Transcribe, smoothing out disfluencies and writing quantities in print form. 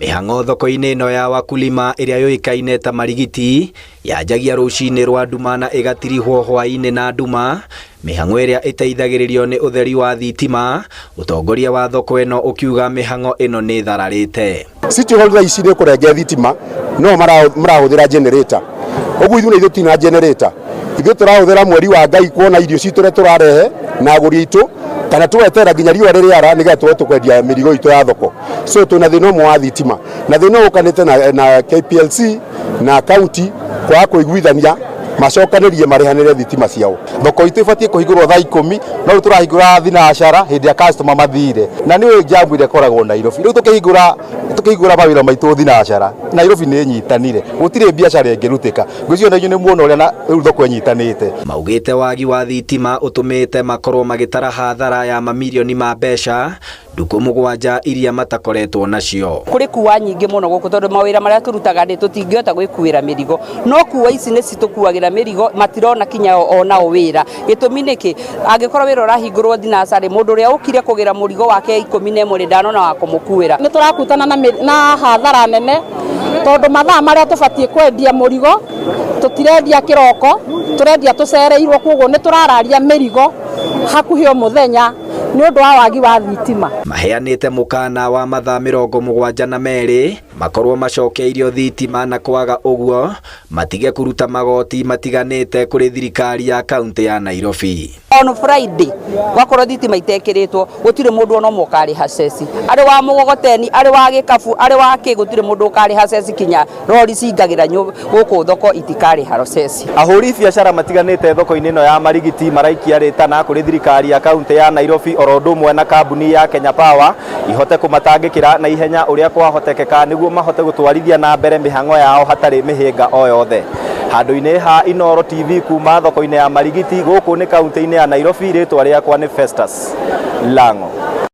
Mihang'o thoko-inĩ ĩno ya Wakulima ĩrĩa yũĩkaine ta Marigiti yanjagia rũcinĩ rwa nduma na ĩgatirihwo hwaĩ-inĩ na nduma. Mihang'o ĩrĩa ĩteithagĩrĩrio nĩ ũtheri wa thitima, ũtongoria wa thoko ĩno ũkiuga mihang'o ĩno nĩ thararĩte. City Hall ici nĩ kũrenge thitima no marahũthĩra generator. Ũguo ithuĩ ithuĩ tina generator. Ithuĩ tũrahũthĩra mweri wa Ngai kuona irio citũ tũrĩa tũrarehe na agũri aitũ, kana twetera nginya riũa rĩrĩa nĩgetha tũhote kwendia mĩrigo itũ ya thoko. So tuna thĩna ũmwe wa thitima na thĩna ũkanĩte na KPLC na county kwa kũiguithania macokanĩrie marehanĩre thitima ciao. Thoko itũ ibatie kũhingũrwo thaa 10 no rĩu tũrahingũra thinacara hĩndĩ ya customer mathire na nĩ jamu ĩrĩa ĩkoragwo Nairobi. Rĩu tukĩhingũra mawĩra maitũ thinacara Nairobi nĩ nyitanire, gũtirĩ biacara ĩngĩrutĩka. Ngwĩciria inyuĩ nĩ muona ũrĩa na rĩu thoko ĩnyitanĩte. Maugĩte wagi wa thitima ũtũmĩte makorwo magĩtara hathara ya mamirioni ma mbeca nduku 7 iria matakoretwo nacio. Kũrĩ kuwa nyingĩ mũno gũkũ tondũ mawĩra marĩa tũrutaga nĩ tũtingĩhota gwĩkuĩra mĩrigo, no kuwa ici nĩ citũkuagĩra mĩrigo matirona kinya onao wĩra. Gĩtũmi nĩkĩ? Angĩkorwo wĩra ũrahingũrwo thinacara, mũndũ ũrĩa ũkire kũgĩra mũrigo wake 11 ndanona wa kũmũkuĩra. Nĩ tũrakutana na hathara nene tondũ mathaa marĩa tũbatie kwendia mũrigo tũtirendia kĩroko, tũrendia tũcereirwo, koguo nĩ tũrararia mĩrigo hakuhĩ o mũthenya nĩ ũndũ wa wagi wa thitima. Maheanĩte mũkana wa mathaa 72 makorwo macokeirio thitima, na kwaga ũguo matige kũruta magoti matiganĩte kũrĩ thirikari ya kaunti ya Nairobi. On Friday wakorwo thitima itekĩrĩtwo gũtirĩ mũndũ ona ũmwe ũkarĩha ceci. Arĩ wa mũgogoteni, arĩ wa gĩkabu, arĩ wa kĩ, gũtirĩ mũndũ ũkarĩha ceci kinya rori cingagĩra gũkũ thoko itikarĩha ceci. Ahũri biacara matiganĩte thoko-inĩ ĩno ya Marigiti maraikia rĩtana kũrĩ thirikari ya kaunti ya Nairobi oro ũndũ ũmwe na kambuni ya Kenya Power ihote kũmatangĩkĩra na ihenya ũrĩa kwahotekeka nĩguo mahote gũtwarithia na mbere mĩhang'o yao hatarĩ mĩhĩnga o yothe. Handũ-inĩ ha Inooro TV kuma thoko-inĩ ya Marigiti gũkũ nĩ kaunti-inĩ ya Nairobi, rĩtwa rĩakwa nĩ Festus Lang'o.